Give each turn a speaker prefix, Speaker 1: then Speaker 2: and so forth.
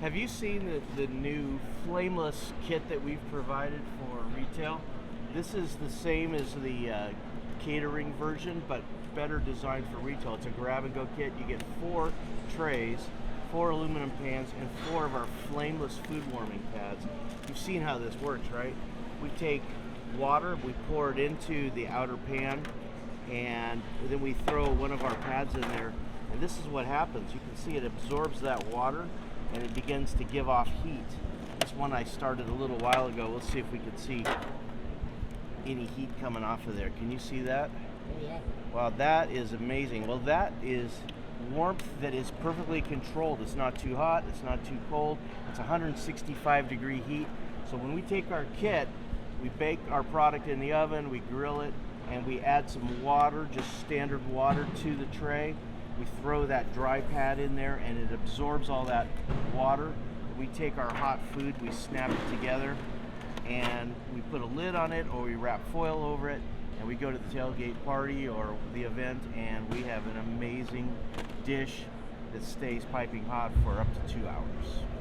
Speaker 1: Have you seen the new Flameless kit that we've provided for retail? This is the same as the catering version, but better designed for retail. It's a grab and go kit. You get 4 trays, 4 aluminum pans, and 4 of our flameless food warming pads. You've seen how this works, right? We take water, we pour it into the outer pan, and then we throw one of our pads in there, and this is what happens. You can see it absorbs that water and it begins to give off heat. This one I started a little while ago. Let's see if we can see any heat coming off of there. Can you see that?
Speaker 2: Oh yeah.
Speaker 1: Wow, that is amazing. Well, that is warmth that is perfectly controlled. It's not too hot, it's not too cold. It's 165 degree heat. So when we take our kit, we bake our product in the oven, we grill it, and we add some water, just standard water, to the tray. We throw that dry pad in there and it absorbs all that water. We take our hot food, we snap it together, and we put a lid on it, or we wrap foil over it, and we go to the tailgate party or the event, and we have an amazing dish that stays piping hot for up to 2 hours.